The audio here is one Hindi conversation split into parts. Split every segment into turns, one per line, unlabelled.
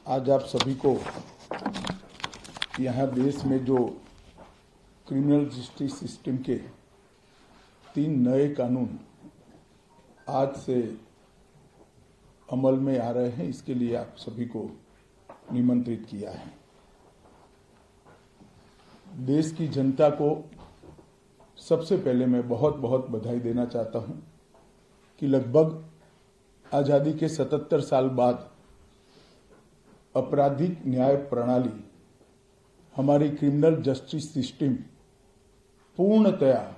आज आप सभी को यहाँ देश में जो क्रिमिनल जस्टिस सिस्टम के 3 नए कानून आज से अमल में आ रहे हैं, इसके लिए आप सभी को निमंत्रित किया है। देश की जनता को सबसे पहले मैं बहुत बहुत बधाई देना चाहता हूं कि लगभग आजादी के 77 साल बाद आपराधिक न्याय प्रणाली, हमारी क्रिमिनल जस्टिस सिस्टम पूर्णतया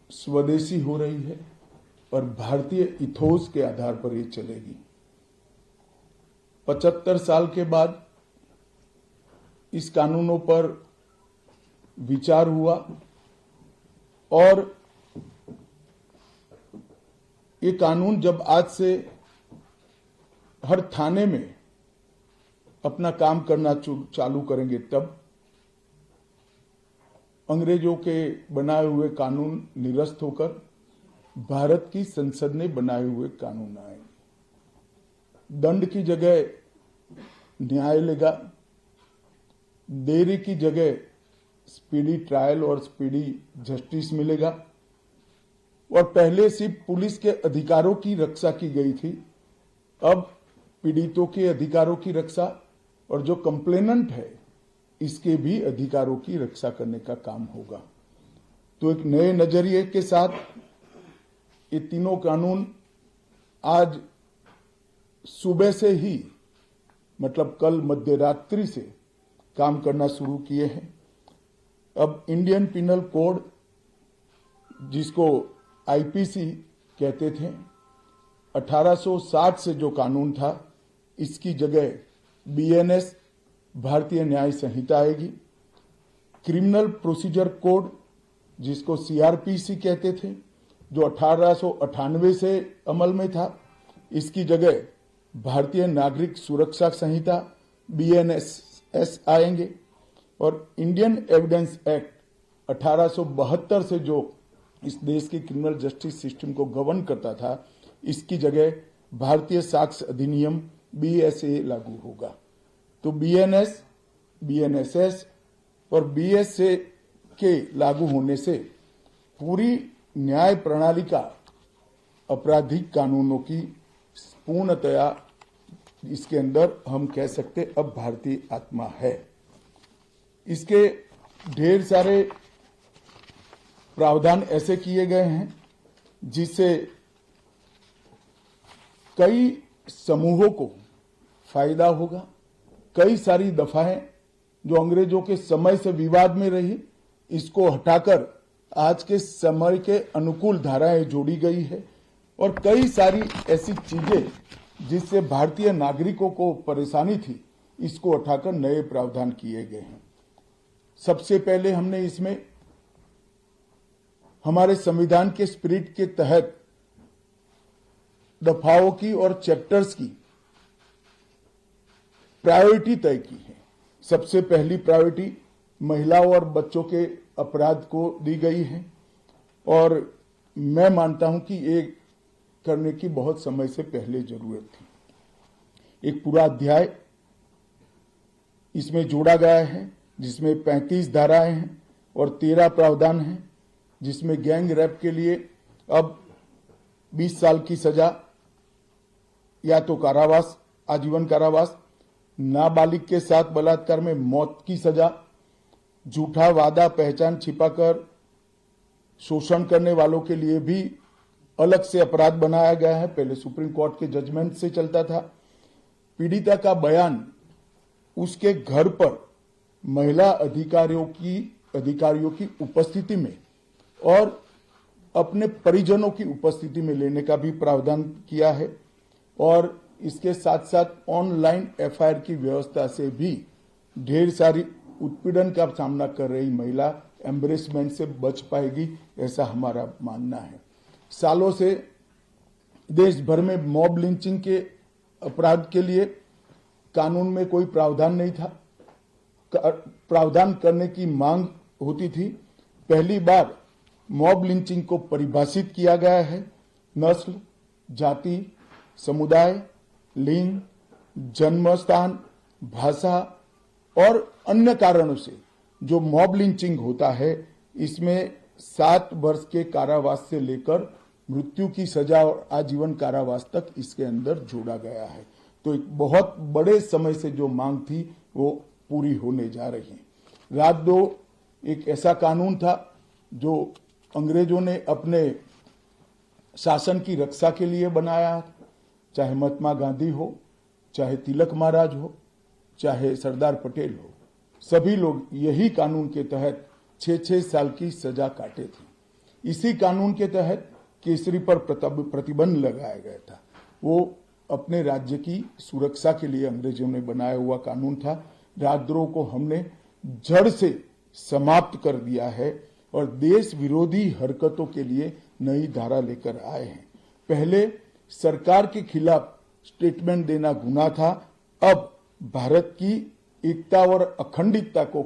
स्वदेशी हो रही है और भारतीय इथोस के आधार पर ये चलेगी। 75 साल के बाद इस कानूनों पर विचार हुआ और ये कानून जब आज से हर थाने में अपना काम करना चालू करेंगे, तब अंग्रेजों के बनाए हुए कानून निरस्त होकर भारत की संसद ने बनाए हुए कानून आएंगे। दंड की जगह न्याय लेगा, देरी की जगह स्पीडी ट्रायल और स्पीडी जस्टिस मिलेगा। और पहले सिर्फ पुलिस के अधिकारों की रक्षा की गई थी, अब पीड़ितों के अधिकारों की रक्षा और जो कंप्लेनेंट है इसके भी अधिकारों की रक्षा करने का काम होगा। तो एक नए नजरिए के साथ ये तीनों कानून आज सुबह से ही, मतलब कल मध्य रात्रि से काम करना शुरू किए हैं। अब इंडियन पिनल कोड, जिसको आईपीसी कहते थे, 1860 से जो कानून था, इसकी जगह बीएनएस भारतीय न्याय संहिता आएगी। क्रिमिनल प्रोसीजर कोड, जिसको सीआरपीसी कहते थे, जो 1898 से अमल में था, इसकी जगह भारतीय नागरिक सुरक्षा संहिता बीएनएस आएंगे। और इंडियन एविडेंस एक्ट 1872 से जो इस देश की क्रिमिनल जस्टिस सिस्टम को गवर्न करता था, इसकी जगह भारतीय साक्ष्य अधिनियम बीएसए लागू होगा। तो बीएनएस, बीएनएसएस और बीएसए के लागू होने से पूरी न्याय प्रणाली का आपराधिक कानूनों की पूर्णतया इसके अंदर हम कह सकते अब भारतीय आत्मा है। इसके ढेर सारे प्रावधान ऐसे किए गए हैं जिससे कई समूहों को फायदा होगा। कई सारी दफाएं जो अंग्रेजों के समय से विवाद में रही, इसको हटाकर आज के समय के अनुकूल धाराएं जोड़ी गई है। और कई सारी ऐसी चीजें जिससे भारतीय नागरिकों को परेशानी थी, इसको हटाकर नए प्रावधान किए गए हैं। सबसे पहले हमने इसमें हमारे संविधान के स्पिरिट के तहत दफाओं की और चैप्टर्स की प्रायोरिटी तय की है। सबसे पहली प्रायोरिटी महिलाओं और बच्चों के अपराध को दी गई है और मैं मानता हूं कि ये करने की बहुत समय से पहले जरूरत थी। एक पूरा अध्याय इसमें जोड़ा गया है जिसमें 35 धाराएं हैं और 13 प्रावधान हैं, जिसमें गैंग रेप के लिए अब 20 साल की सजा या तो कारावास, आजीवन कारावास, नाबालिग के साथ बलात्कार में मौत की सजा, झूठा वादा पहचान छिपाकर शोषण करने वालों के लिए भी अलग से अपराध बनाया गया है। पहले सुप्रीम कोर्ट के जजमेंट से चलता था। पीड़िता का बयान उसके घर पर महिला अधिकारियों की उपस्थिति में और अपने परिजनों की उपस्थिति में लेने का भी प्रावधान किया है। और इसके साथ साथ ऑनलाइन एफआईआर की व्यवस्था से भी ढेर सारी उत्पीड़न का सामना कर रही महिला एम्बरेसमेंट से बच पाएगी, ऐसा हमारा मानना है। सालों से देश भर में मॉब लिंचिंग के अपराध के लिए कानून में कोई प्रावधान नहीं था। प्रावधान करने की मांग होती थी। पहली बार मॉब लिंचिंग को परिभाषित किया गया है। नस्ल, जाति, समुदाय लिंग, जन्म स्थान, भाषा और अन्य कारणों से जो मॉब लिंचिंग होता है, इसमें 7 वर्ष के कारावास से लेकर मृत्यु की सजा और आजीवन कारावास तक इसके अंदर जोड़ा गया है। तो एक बहुत बड़े समय से जो मांग थी वो पूरी होने जा रही है। राजद्रोह एक ऐसा कानून था जो अंग्रेजों ने अपने शासन की रक्षा के लिए बनाया, चाहे महात्मा गांधी हो, चाहे तिलक महाराज हो, चाहे सरदार पटेल हो, सभी लोग यही कानून के तहत 6-6 साल की सजा काटे थे। इसी कानून के तहत केसरी पर प्रतिबंध लगाया गया था। वो अपने राज्य की सुरक्षा के लिए अंग्रेजों ने बनाया हुआ कानून था। राजद्रोह को हमने जड़ से समाप्त कर दिया है और देश विरोधी हरकतों के लिए नई धारा लेकर आए हैं। पहले सरकार के खिलाफ स्टेटमेंट देना गुनाह था, अब भारत की एकता और अखंडता को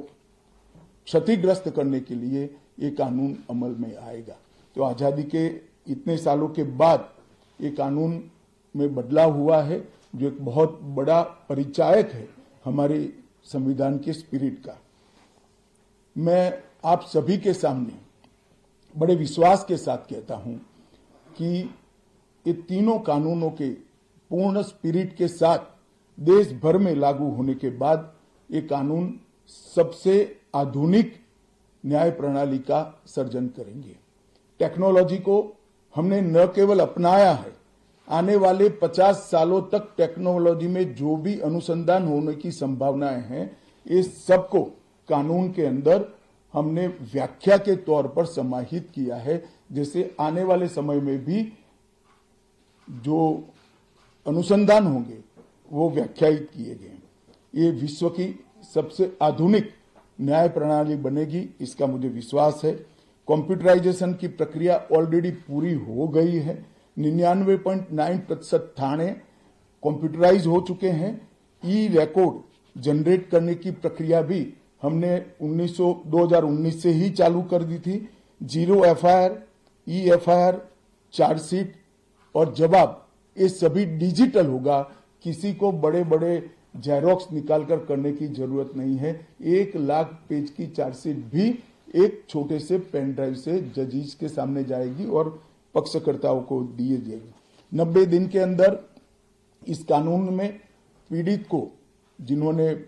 क्षतिग्रस्त करने के लिए ये कानून अमल में आएगा। तो आजादी के इतने सालों के बाद ये कानून में बदलाव हुआ है, जो एक बहुत बड़ा परिचायक है हमारे संविधान के स्पिरिट का। मैं आप सभी के सामने बड़े विश्वास के साथ कहता हूं कि ये तीनों कानूनों के पूर्ण स्पिरिट के साथ देश भर में लागू होने के बाद ये कानून सबसे आधुनिक न्याय प्रणाली का सर्जन करेंगे। टेक्नोलॉजी को हमने न केवल अपनाया है, आने वाले 50 सालों तक टेक्नोलॉजी में जो भी अनुसंधान होने की संभावनाएं हैं, इस सबको कानून के अंदर हमने व्याख्या के तौर पर समाहित किया है, जैसे आने वाले समय में भी जो अनुसंधान होंगे वो व्याख्यायित किए गए। ये विश्व की सबसे आधुनिक न्याय प्रणाली बनेगी, इसका मुझे विश्वास है। कंप्यूटराइजेशन की प्रक्रिया ऑलरेडी पूरी हो गई है। 99.9% थाने कंप्यूटराइज हो चुके हैं। ई रिकॉर्ड जनरेट करने की प्रक्रिया भी हमने 2019 से ही चालू कर दी थी। 0 एफआईआर, ई एफआईआर, चार्जशीट और जवाब, ये सभी डिजिटल होगा। किसी को बड़े बड़े जेरोक्स निकालकर करने की जरूरत नहीं है। 1 लाख पेज की चार्जशीट भी एक छोटे से पेन ड्राइव से जजीज के सामने जाएगी और पक्षकर्ताओं को दिए जाएगी। 90 दिन के अंदर इस कानून में पीड़ित को, जिन्होंने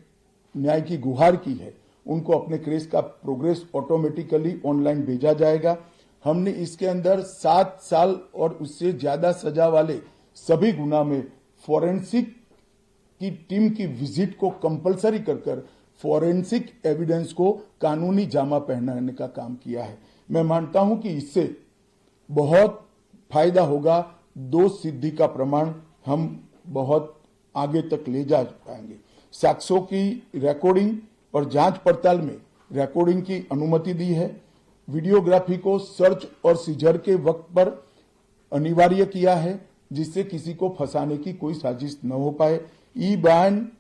न्याय की गुहार की है, उनको अपने केस का प्रोग्रेस ऑटोमेटिकली ऑनलाइन भेजा जाएगा। हमने इसके अंदर 7 साल और उससे ज्यादा सजा वाले सभी गुना में फॉरेंसिक की टीम की विजिट को कंपलसरी कर फॉरेंसिक एविडेंस को कानूनी जामा पहनाने का काम किया है। मैं मानता हूं कि इससे बहुत फायदा होगा। दोष सिद्धि का प्रमाण हम बहुत आगे तक ले जा पाएंगे। साक्ष्यों की रिकॉर्डिंग और जांच पड़ताल में रिकॉर्डिंग की अनुमति दी है। वीडियोग्राफी को सर्च और सीजर के वक्त पर अनिवार्य किया है, जिससे किसी को फंसाने की कोई साजिश न हो पाए। ई बयान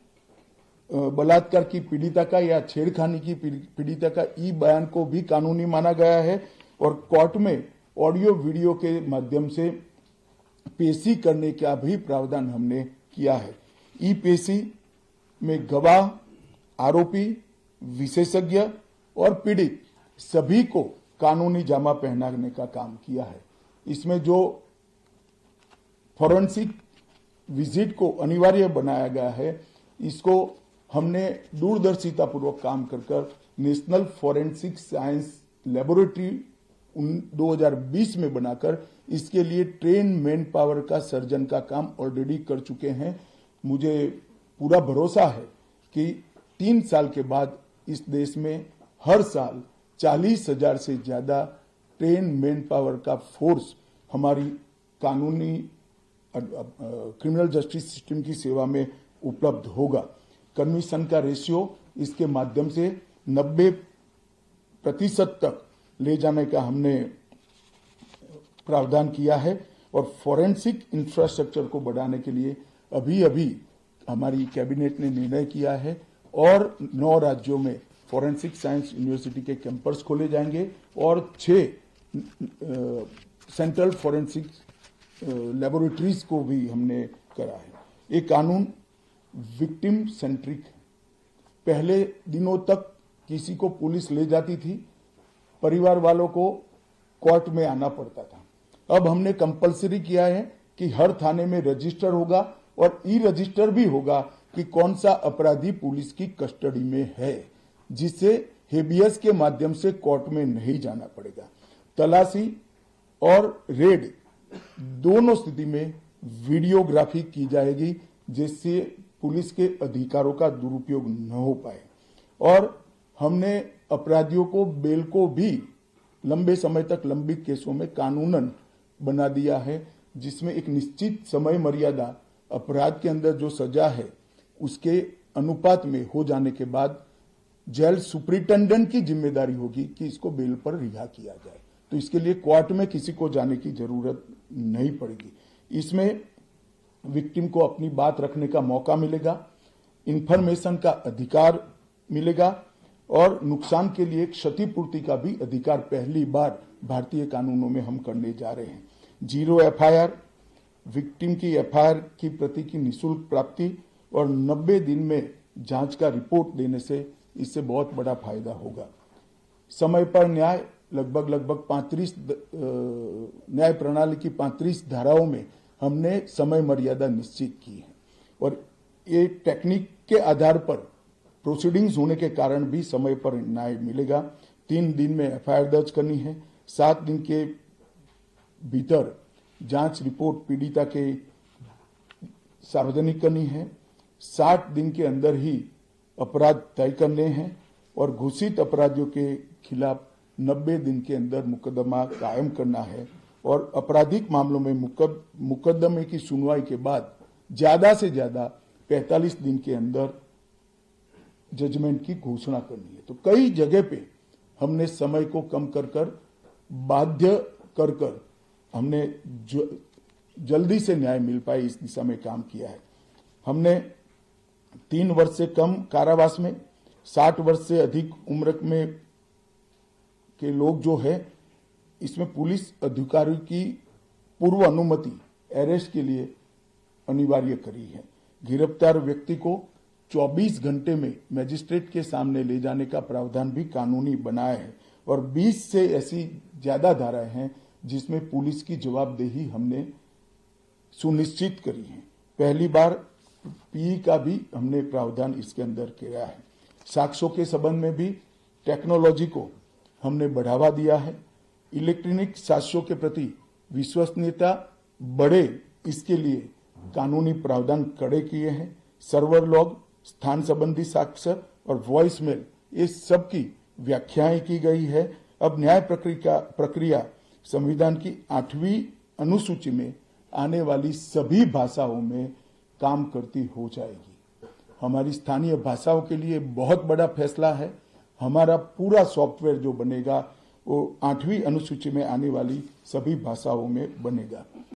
बलात्कार की पीड़िता का या छेड़खानी की पीड़िता का ई बयान को भी कानूनी माना गया है और कोर्ट में ऑडियो वीडियो के माध्यम से पेशी करने का भी प्रावधान हमने किया है। ई पेशी में गवाह, आरोपी, विशेषज्ञ और पीड़ित सभी को कानूनी जामा पहनाने का काम किया है। इसमें जो फॉरेंसिक विजिट को अनिवार्य बनाया गया है, इसको हमने दूरदर्शिता पूर्वक काम कर नेशनल फॉरेंसिक साइंस लेबोरेटरी 2020 में बनाकर इसके लिए ट्रेन मैन पावर का सर्जन का काम ऑलरेडी कर चुके हैं। मुझे पूरा भरोसा है कि 3 साल के बाद इस देश में हर साल 40,000 से ज्यादा ट्रेन मैन पावर का फोर्स हमारी कानूनी क्रिमिनल जस्टिस सिस्टम की सेवा में उपलब्ध होगा। कन्विक्शन का रेशियो इसके माध्यम से 90% तक ले जाने का हमने प्रावधान किया है और फॉरेंसिक इंफ्रास्ट्रक्चर को बढ़ाने के लिए अभी हमारी कैबिनेट ने निर्णय किया है और 9 राज्यों में फॉरेंसिक साइंस यूनिवर्सिटी के कैंपस खोले जाएंगे और 6 सेंट्रल फॉरेंसिक लेबोरेटरीज को भी हमने करा है। ये कानून विक्टिम सेंट्रिक है। पहले दिनों तक किसी को पुलिस ले जाती थी, परिवार वालों को कोर्ट में आना पड़ता था। अब हमने कंपलसरी किया है कि हर थाने में रजिस्टर होगा और ई रजिस्टर भी होगा कि कौन सा अपराधी पुलिस की कस्टडी में है, जिससे हेबियस के माध्यम से कोर्ट में नहीं जाना पड़ेगा। तलाशी और रेड दोनों स्थिति में वीडियोग्राफी की जाएगी, जिससे पुलिस के अधिकारों का दुरुपयोग न हो पाए। और हमने अपराधियों को बेल को भी लंबे समय तक लंबित केसों में कानूनन बना दिया है, जिसमें एक निश्चित समय मर्यादा अपराध के अंदर जो सजा है उसके अनुपात में हो जाने के बाद जेल सुपरिटेंडेंट की जिम्मेदारी होगी कि इसको बेल पर रिहा किया जाए। तो इसके लिए कोर्ट में किसी को जाने की जरूरत नहीं पड़ेगी। इसमें विक्टिम को अपनी बात रखने का मौका मिलेगा, इंफॉर्मेशन का अधिकार मिलेगा और नुकसान के लिए क्षतिपूर्ति का भी अधिकार पहली बार भारतीय कानूनों में हम करने जा रहे हैं। 0 FIR, विक्टिम की FIR की प्रति की निःशुल्क प्राप्ति और 90 दिन में जांच का रिपोर्ट देने से इससे बहुत बड़ा फायदा होगा। समय पर न्याय लगभग 35 न्याय प्रणाली की 35 धाराओं में हमने समय मर्यादा निश्चित की है और ये टेक्निक के आधार पर प्रोसीडिंग्स होने के कारण भी समय पर न्याय मिलेगा। 3 दिन में FIR दर्ज करनी है, 7 दिन के भीतर जांच रिपोर्ट पीड़िता के सार्वजनिक करनी है, 60 दिन के अंदर ही अपराध तय करने हैं और घोषित अपराधियों के खिलाफ 90 दिन के अंदर मुकदमा कायम करना है और आपराधिक मामलों में मुकदमे की सुनवाई के बाद ज्यादा से ज्यादा 45 दिन के अंदर जजमेंट की घोषणा करनी है। तो कई जगह पे हमने समय को कम कर बाध्य कर हमने जल्दी से न्याय मिल पाए इस दिशा में काम किया है। हमने 3 वर्ष से कम कारावास में 60 वर्ष से अधिक उम्र में के लोग जो है, इसमें पुलिस अधिकारी की पूर्व अनुमति अरेस्ट के लिए अनिवार्य करी है। गिरफ्तार व्यक्ति को 24 घंटे में मजिस्ट्रेट के सामने ले जाने का प्रावधान भी कानूनी बनाया है और 20 से ऐसी ज्यादा धाराएं हैं जिसमें पुलिस की जवाबदेही हमने सुनिश्चित करी है। पहली बार पीई का भी हमने प्रावधान इसके अंदर किया है। साक्ष्यों के संबंध में भी टेक्नोलॉजी को हमने बढ़ावा दिया है। इलेक्ट्रॉनिक साक्ष्यों के प्रति विश्वसनीयता बढ़े, इसके लिए कानूनी प्रावधान कड़े किए हैं। सर्वर लॉग, स्थान संबंधी साक्ष्य और वॉइस मेल, ये सब की व्याख्याएं की गई है। अब न्याय प्रक्रिया संविधान की 8वीं अनुसूची में आने वाली सभी भाषाओं में काम करती हो जाएगी। हमारी स्थानीय भाषाओं के लिए बहुत बड़ा फैसला है। हमारा पूरा सॉफ्टवेयर जो बनेगा वो 8वीं अनुसूची में आने वाली सभी भाषाओं में बनेगा।